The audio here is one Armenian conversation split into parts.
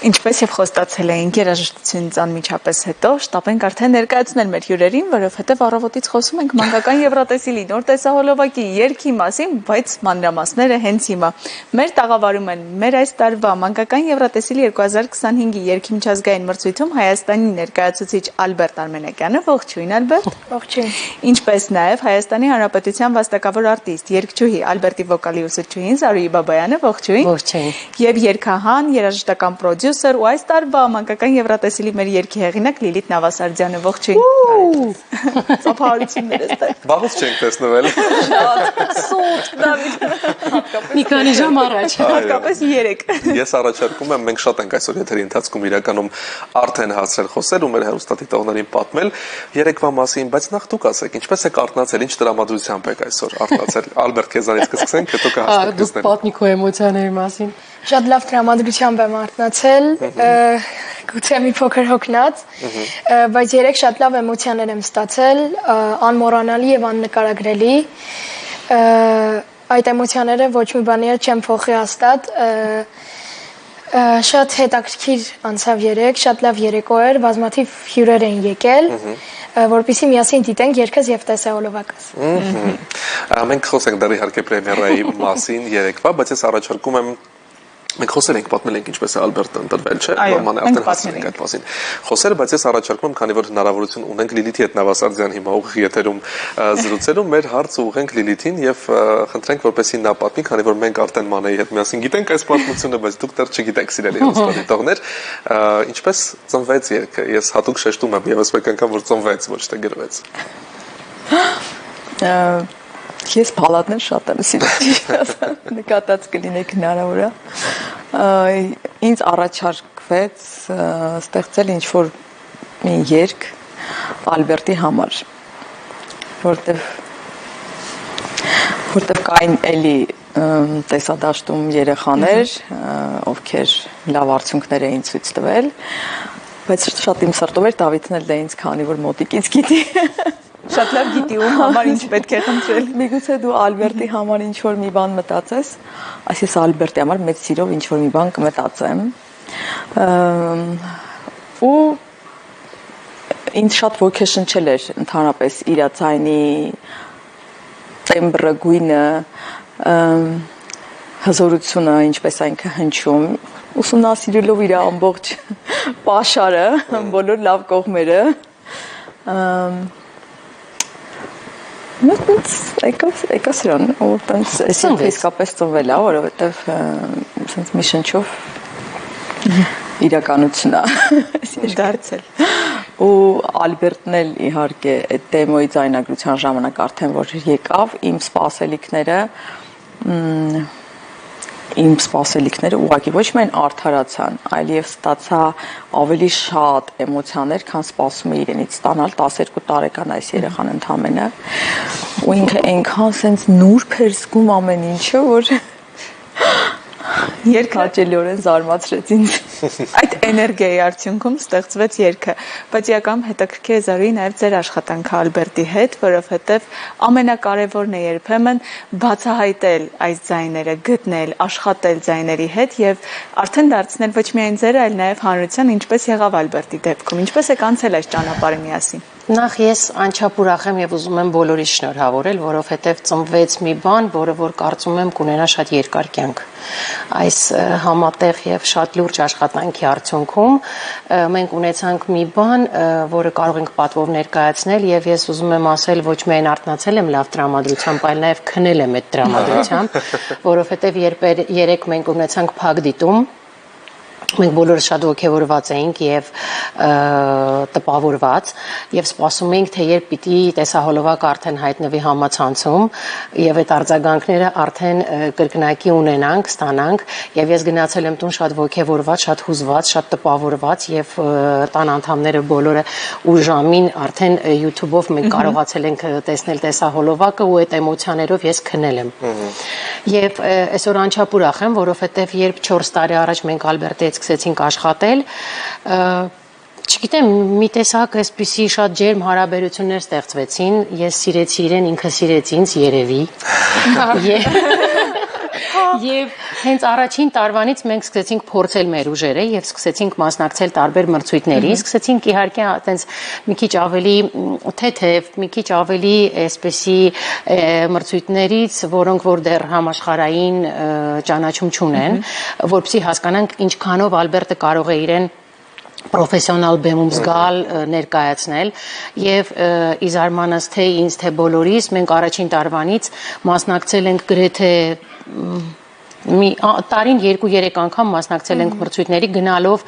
Ինչպես եւ խոստացել էինք երաժշտությունից անմիջապես հետո շտապ ենք արդեն ներկայացնել մեր հյուրերին, որովհետեւ առավոտից խոսում ենք մանկական Եվրատեսիլի նոր տեսահոլովակի երգի մասին, բայց մանրամասները հենց հիմա։ Մեր տաղավարում են մեր այս տարվա մանկական Եվրատեսիլի 2025-ի երգի միջազգային մրցույթում Հայաստանի ներկայացուցիչ Ալբերտ Արմենակյանը, ողջույն Ալբերտ։ Ողջույն։ Ինչպես նաեւ Հայաստանի Հանրապետության վաստակավոր արտիստ, երգչուհի Ալբերտի վոկալի ուսուցչուհին Զարուհի Բաբայանը, ողջույն։ Ողջույն։ Եվ երգահան, երաժշտական պրոդյուսեր ու այս տարվա մանկական Եվրատեսիլի մեր երգի հեղինակ Լիլիթ Նավասարդյանը, ողջույն։ Ծափահարություններ էստեղ։ Վաղուց չենք տեսնվել։ Սուտ, Դավիթ։ Մի քանի ժամ առաջ։ Հատկապես 3։ Ես առաջարկում եմ, մենք շատ ենք այսօր եթերի ընթացքում իրականում արդեն հասցրել խոսել ու մեր հեռուստադիտողներին պատմել երեկվա մասին, բայց նախ դուք ասեք, ինչպես եք արթնացել, ինչ տրամադրությամբ եք այսօր արթնացել։ Ալբերտ, քեզանից կսկսենք, հետո կհասնենք Դուք պատմի քո էմոցիաների մասին։ Շատ լավ տրամադրությամբ եմ արթնացել, գուցե մի փոքր հոգնած, բայց երեք շատ լավ էմոցիաներ եմ ստացել, անմոռանալի եւ աննկարագրելի։ Այդ էմոցիաները ոչ մի բանի հետ չեմ փոխի հաստատ։ Շատ հետաքրքիր անցավ երեք, շատ լավ երեկո էր, բազմաթիվ հյուրեր էին եկել, որպեսզի միասին դիտենք երգս եւ տեսահոլովակս։ Մենք խոսենք դեռ իհարկե պրեմիերայի մասին երեկվա, բայց ես առաջարկում եմ մենք խոսել ենք, պատմել ենք ինչպես է Ալբերտը ընտրվել, չէ՞, նորմալ արդեն հասցրել ենք այդ մասին։ Խոսել, բայց ես առաջարկում եմ, քանի որ հնարավորություն ունենք Լիլիթի հետ Նավասարդյան հիմա ուղիղ եթերում զրուցելու, մեր հարցը ուղենք Լիլիթին եւ խնդրենք, որպեսզի նա պատմի, քանի որ մենք արդեն Մանեի հետ միասին գիտենք այս պատմությունը, բայց դուք դեռ չգիտեք, սիրելի հեռուստադիտողներ, ինչպես ծնվեց երգը։ Ես հատուկ շեշտում եմ եւս մեկ անգամ, որ ծնվեց, ոչ թե գրվեց։ Ես բալադներ շատ եմ սիրում, նկատած կլինեք հնարավոր է։ Ինձ առաջարկվեց ստեղծել ինչ-որ մի երգ Ալբերտի համար, որտեվ կային էլի տեսադաշտում երեխաներ, ովքեր լավ արդյունքներ էին ցույց տվել, բայց շատ իմ սրտով էր Դավիթն էլ դա ինձ քանի որ մոտիկից գիտի։ Շատ լավ գիտի ում համար ինչ պետք է խնդրել։ Միգուցե դու Ալբերտի համար ինչ-որ մի բան մտածես, այսպես Ալբերտի համար մեծ սիրով ինչ-որ մի բան կմտածեմ։ Ու ինձ շատ ոգեշնչել էր ընդհանրապես իր ձայնի տեմբրը, գույնը, հզորությունը, ինչպես այն հնչում, ուսումնասիրելով իր ամբողջ պաշարը, բոլոր լավ կողմերը։ Եկա սրան, ու տենց այսինքն իսկապես ծնվել է, որովհետև սենց մի շնչով իրականություն է դարձել։ Ու Ալբերտն էլ իհարկե այդ դեմոյի ձայնագրության ժամանակ արդեն որ եկավ, իմ սպասելիքները ուղղակի ոչ միայն արդարացան, այլև ստացա ավելի շատ էմոցիաներ, քան սպասում էի իրենից ստանալ 12 տարեկան այս երեխան ընդամենը, ու ինքը այնքան սենց նուրբ էր զգում ամեն ինչը, որ Երգը հաճելիորեն զարմացրեց ինձ։ այդ էներգիայի արդյունքում ստեղծվեց երգը, բայց իրականում հետաքրքիր է Զարուհի նաև ձեր աշխատանքը Ալբերտի հետ, որովհետև ամենակարևորն է երբեմն բացահայտել այս ձայները, գտնել, աշխատել ձայների հետ եւ արդեն դարձնել ոչ միայն ձերը, այլ նաև հանրության, ինչպես եղավ Ալբերտի դեպքում, ինչպես եք անցել այս ճանապարհը միասին։ Նախ ես անչափ ուրախ եմ եւ ուզում եմ բոլորիս շնորհավորել, որովհետեւ ծնվեց մի բան, որը որ կարծում եմ կունենա շատ երկար կյանք։ Այս համատեղ եւ շատ լուրջ աշխատանքի արդյունքում մենք ունեցանք մի բան, որը կարող ենք պատվով ներկայացնել եւ ես ուզում եմ ասել ոչ միայն արթնացել եմ լավ տրամադրությամբ, այլ նաեւ քնել եմ այդ տրամադրությամբ, որովհետեւ երեք մենք ունեցանք փակ դիտում Մենք բոլորը շատ ոգևորված էինք եւ տպավորված եւ սպասում էինք թե երբ պիտի տեսահոլովակը արդեն հայտնվի համացանցում եւ այդ արձագանքները արդեն կրկնակի ունենանք, ստանանք եւ ես գնացել եմ տուն շատ ոգևորված, շատ հուզված, շատ տպավորված եւ տան անդամները բոլորը ու ժամին արդեն YouTube-ով մենք կարողացել ենք տեսնել տեսահոլովակը ու այդ էմոցիաներով ես քնել եմ։ Եվ այսօր անչափ ուրախ եմ, որովհետեւ երբ 4 տարի առաջ մենք Ալբերտի հետ սկսեցինք աշխատել, չգիտեմ, մի տեսակ այսպիսի շատ ջերմ հարաբերություններ ստեղծվեցին, ես սիրեցի իրեն, ինքը սիրեց ինձ, երևի։ Եվ հենց առաջին տարվանից մենք սկսեցինք փորձել մեր ուժերը եւ սկսեցինք մասնակցել տարբեր մրցույթների, սկսեցինք իհարկե այտենց մի քիչ ավելի թեթև, մի քիչ ավելի այսպեսի մրցույթներից, որոնք որ դեռ համաշխարհային ճանաչում չունեն, որպեսզի հասկանանք ինչքանով Ալբերտը կարող է իրեն պրոֆեսիոնալ բեմում զգալ ներկայացնել եւ իզարմանս թե ինձ թե բոլորիս մենք առաջին տարվանից մասնակցել ենք գրեթե տարին 2-3 անգամ մասնակցել ենք մրցույթների գնալով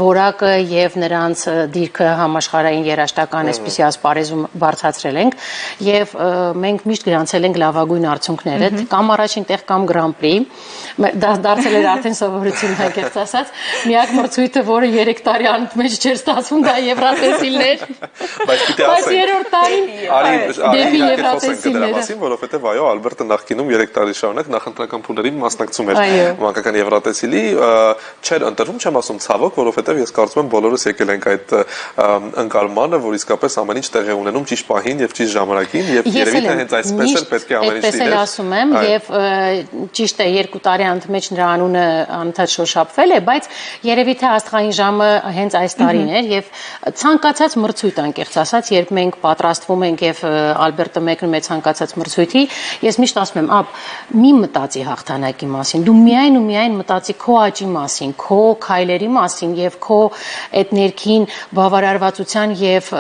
որակը եւ նրանց դիրքը համաշխարհային երաժշտական այսպիսի ասպարեզում բարձրացրել ենք եւ մենք միշտ գրանցել ենք լավագույն արդյունքները կամ առաջին տեղ կամ Grand Prix դարձել էր արդեն սովորություն հայկերտ ասած միակ մրցույթը որը 3 տարի անընդմեջ չէր ստացվում դա Եվրատեսիլն էր բայց երրորդ տարին դեպի Եվրատեսիլները որովհետեւ այո Ալբերտը նախկինում 3 տարի շարունակ նախընտրական փուլերին մասնակցում էր մանկական Եվրատեսիլի չէր ընտրվում չեմ ասում ցավոք որովհետեւ ես կարծում եմ բոլորս եկել ենք այդ ընկալմանը որ իսկապես ամեն ինչ տեղի ունենում ճիշտ պահին եւ ճիշտ ժամանակին եւ երևի թե հենց այսպես էլ պետք է ամեն ինչ լիներ այդպես ասում եմ եւ ճիշտ է 2 տարի անընդմեջ նրա անունը անընդհատ շոշափվել է բայց երևի թե աստղային ժամը հենց այս տարին էր եւ ցանկացած մրցույթ անկեղծ ասած երբ մենք պատրաստվում ենք եւ Ալբերտը մեկնում է ցանկացած մրցույթի ես միշտ ասում եմ ապ մի մտածի հաղթանակի մասին դու միայն ու միայն մտածի քո աճի մասին քո քայլերի մասին եւ քո այդ ներքին բավարարվածության եւ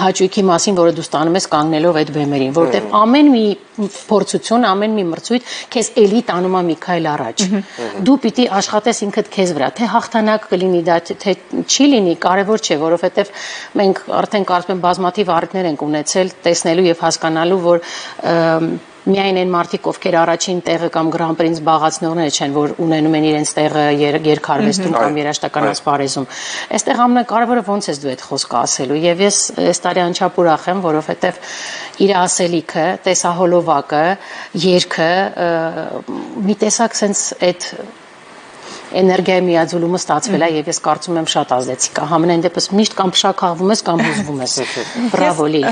հաճույքի մասին որը դու ստանում ես կանգնելով այդ բեմերին որովհետեւ ամեն մի փորձություն ամեն մի մրցույթ քեզ էլի տանում է մի քայլ առաջ դու պիտի աշխատես ինքդ քեզ վրա թե հաղթանակ կլինի դա թե չի լինի կարևոր չէ որովհետեւ մենք արդեն կարծում եմ բազմաթիվ առիթներ ենք ունեցել տեսնելու եւ հասկանալու որ միայն այն մարդիկ ովքեր առաջին տեղը կամ Grand Prix-ն զբաղացնողները չեն որ ունենում են իրենց տեղը երկարվեստում կամ երաժշտական ասպարեզում այստեղ ամենակարևորը ոնց ես դու այդ խոսքը ասելու եւ ես այս տարի անչափ ուրախ եմ որովհետեւ իր ասելիքը տեսահոլովակը երգը մի տեսակ sense այդ էներգիայի միաձուլումը ստացվել է եւ ես կարծում եմ շատ ազդեցիկ է համենայն դեպս միշտ կամ փշաքաղվում ես կամ հուզվում ես բրավո լի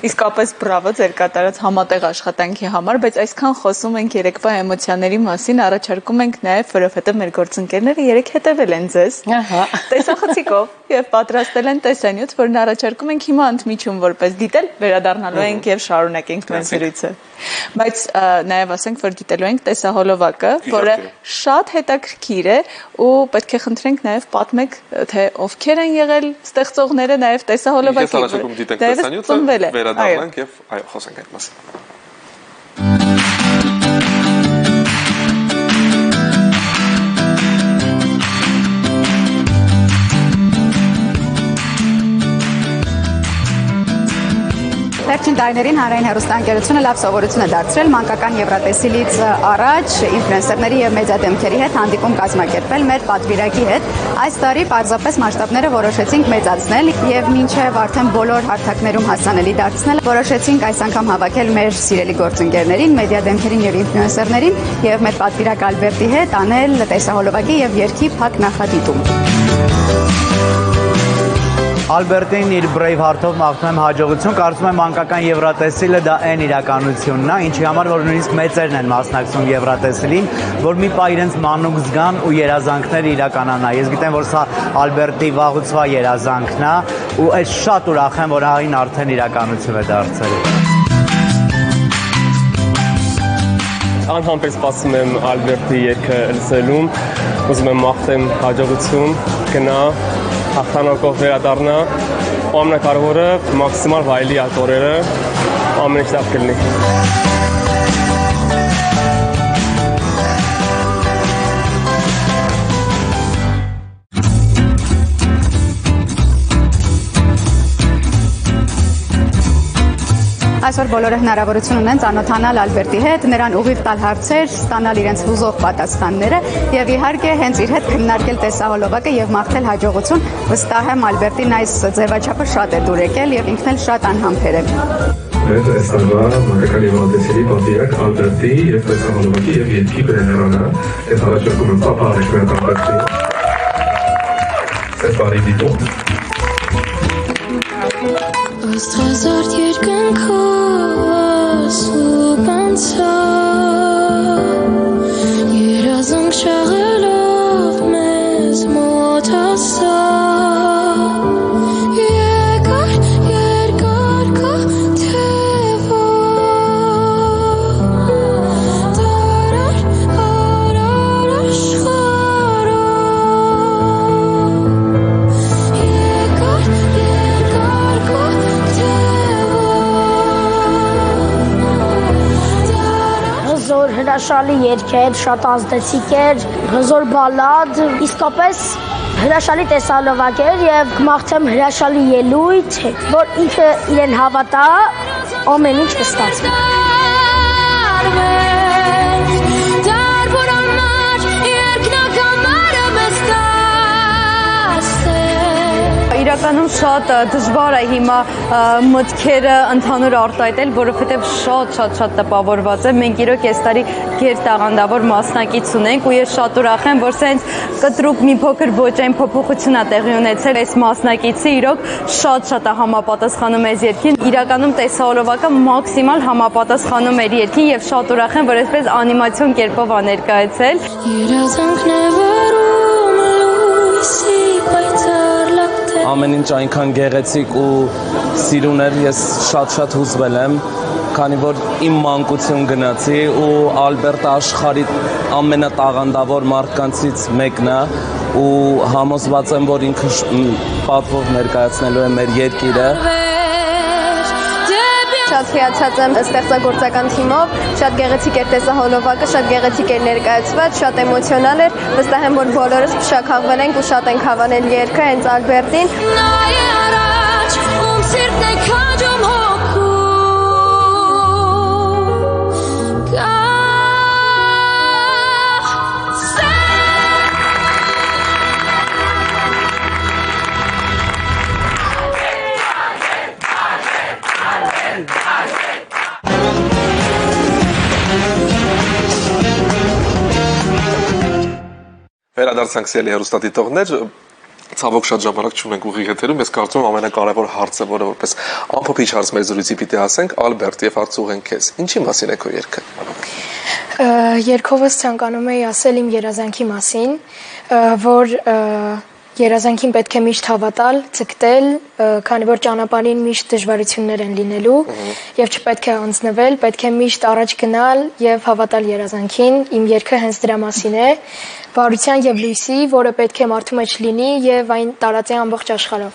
իսկապես բրավո ձեր կատարած համատեղ աշխատանքի համար բայց այսքան խոսում ենք երեկվա էմոցիաների մասին առաջարկում ենք նաեւ որովհետեւ մեր գործընկերները երեք հետեւել են ձեզ տեսախցիկով եւ պատրաստել են տեսանյութ որն առաջարկում ենք հիմա ընդմիջում որպես դիտել վերադառնալու ենք եւ շարունակենք մեր զրույցը բայց նաեւ ասենք որ դիտելու ենք տեսահոլովակը որը շատ հետաքրքիր է ու պետք է խնդրենք նաեւ պատմեք թե ովքեր են եղել ստեղծողները նաեւ տեսահոլովակի ես առաջարկում դիտենք տեսանյութը վերադառնանք եւ այո խոսենք այդ մասին Վերջին տարիներին հանրային հեռուստաընկերությունը լավ սովորություն է դարձրել մանկական Եվրատեսիլից առաջ ինֆլուենսերների եւ մեդիադեմքերի հետ հանդիպում կազմակերպել մեր պատվիրակի հետ։ Այս տարի պարզապես մասշտաբները որոշեցինք մեծացնել եւ մինչեւ արդեն բոլոր հարթակներում հասանելի դարձնել որոշեցինք այս անգամ հավաքել մեր սիրելի գործընկերներին, մեդիադեմքերին եւ ինֆլուենսերներին եւ մեր պատվիրակ Ալբերտի հետ անել տեսահոլովակի եւ երգի փակ նախադիտում։ Ալբերտին իր Brave Heart-ով մաղթում եմ հաջողություն, կարծում եմ մանկական Եվրատեսիլը դա այն իրականությունն է, ինչի համար որ նույնիսկ մեծերն են մասնակցում Եվրատեսիլին, որ մի պահ իրենց մանուկ զգան ու երազանքները իրականանա։ Ես գիտեմ, որ սա Ալբերտի վաղուցվա երազանքն է ու այդ շատ ուրախ եմ, որ այն արդեն իրականություն է դարձել։ Անհամբեր սպասում եմ Ալբերտի երգը լսելուն, ուզում եմ մաղթեմ հաջողություն, գնա հաղթանակով վերադառնա, ամենակարևորը մաքսիմալ վայելի այդ օրերը, ամեն ինչ լավ կլինի։ Այսօր բոլորը հնարավորություն ունեն ծանոթանալ Ալբերտի հետ, նրան ուղիղ տալ հարցեր, ստանալ իրենց հուզող պատասխանները եւ իհարկե հենց իր հետ քննարկել տեսահոլովակը եւ մաղթել հաջողություն։ Վստահ եմ Ալբերտին այս ձևաչափը շատ է դուր եկել եւ ինքն էլ շատ անհամբեր է։ Ես այս տարվա մանկական Եվրատեսիլի պատվիրակ Ալբերտի եւ տեսահոլովակի եւ երգի բերանը ես առաջարկում եմ պապարեք մեր տակացի։ Այս բարի դիտում։ Աստղազարդ երկնքով սուպանցա Երազանք շաղելով մեզ մոտասա Եկար երկար քո թևով Տարար հարար աշխարհով Եկար երկար քո Հզոր հրաշալի երգ էր, շատ ազդեցիկ էր, հզոր բալադ, իսկապես հրաշալի տեսալովակ էր եւ կմաղթեմ հրաշալի ելույթ, որ ինքը իրեն հավատա, ամեն ինչ կստացվի։ Իրականում շատ դժվար է հիմա մտքերը ընդհանուր արտահայտել, որովհետև շատ տպավորված եմ։ Մենք իրոք այս տարի գերտաղանդավոր մասնակից ունենք ու ես շատ ուրախ եմ, որ սենց կտրուկ մի փոքր ոճային փոփոխություն է տեղի ունեցել։ Այս մասնակիցը իրոք շատ է համապատասխանում այս երգին։ Իրականում տեսահոլովակը մաքսիմալ համապատասխանում էր երգին եւ շատ ուրախ եմ, որ այսպես անիմացիոն կերպով է ներկայացել։ Երազանքն է վարում լույսի պայծառ լապտեր Ամեն ինչ այնքան գեղեցիկ ու սիրուն էր, ես շատ հուզվել եմ, քանի որ իմ մանկություն գնացի ու Ալբերտը աշխարհի ամենատաղանդավոր մարդկանցից մեկն է ու համոզված եմ, որ ինքը պատվով ներկայացնելու է մեր երկիրը։ Շատ հիացած եմ ստեղծագործական թիմով, շատ գեղեցիկ էր տեսահոլովակը, շատ գեղեցիկ էր ներկայացված, շատ էմոցիոնալ էր, վստահ եմ, որ բոլորս փշաքաղվել ենք ու շատ ենք հավանել երգը հենց Ալբերտին։ Վերադարձանք սիրելի հեռուստադիտողներ, ցավոք շատ ժամանակ չունենք ուղիղ եթերում, ես կարծում եմ ամենակարևոր հարցը, որը որպես ամփոփիչ հարց մեր զրույցի պիտի ասենք, Ալբերտ, եւ հարց ուղենք քեզ։ Ինչի մասին է քո երգը։ Երգովս ցանկանում էի ասել իմ երազանքի մասին, որ երազանքին պետք է միշտ հավատալ, ցկտել, քանի որ ճանապարհին միշտ դժվարություններ են լինելու եւ չպետք է անձնվել, պետք է միշտ առաջ գնալ եւ հավատալ երազանքին։ Իմ երգը հենց դրա մասին է, բարության եւ լույսի, որը պետք է մարդու մեջ լինի եւ այն տարածի ամբողջ աշխարհով։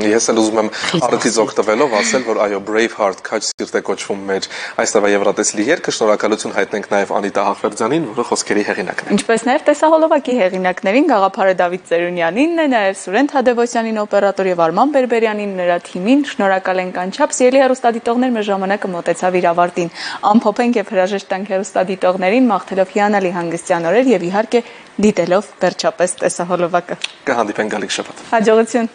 Ես էլ ուզում եմ առիթից օգտվելով ասել, որ այո, Braveheart քաջ սիրտ է կոչվում մեր այս տարվա Եվրատեսիլի երգը, շնորհակալություն հայտնենք նաեւ Անիտա Հախվերդյանին, որը խոսքերի հեղինակն է։ Ինչպես նաեւ տեսահոլովակի հեղինակներին Գաղափարը Դավիթ Ծերունյանին է, նաեւ Սուրեն Թադևոսյանին օպերատոր եւ Արման Բերբերյանին, նրա թիմին շնորհակալ ենք անչափ։ Սիրելի հեռուստադիտողներ, մեր ժամանակը մոտեցավ իր ավարտին։ Ամփոփենք եւ հրաժեշտ տանք հեռուստադիտողներին, մաղթելով հիանալի հանգստյան օրեր եւ իհարկե դիտելով վերջապես տեսահոլովակը։ Կհանդիպենք գալիք շաբաթ։ Հաջողություն։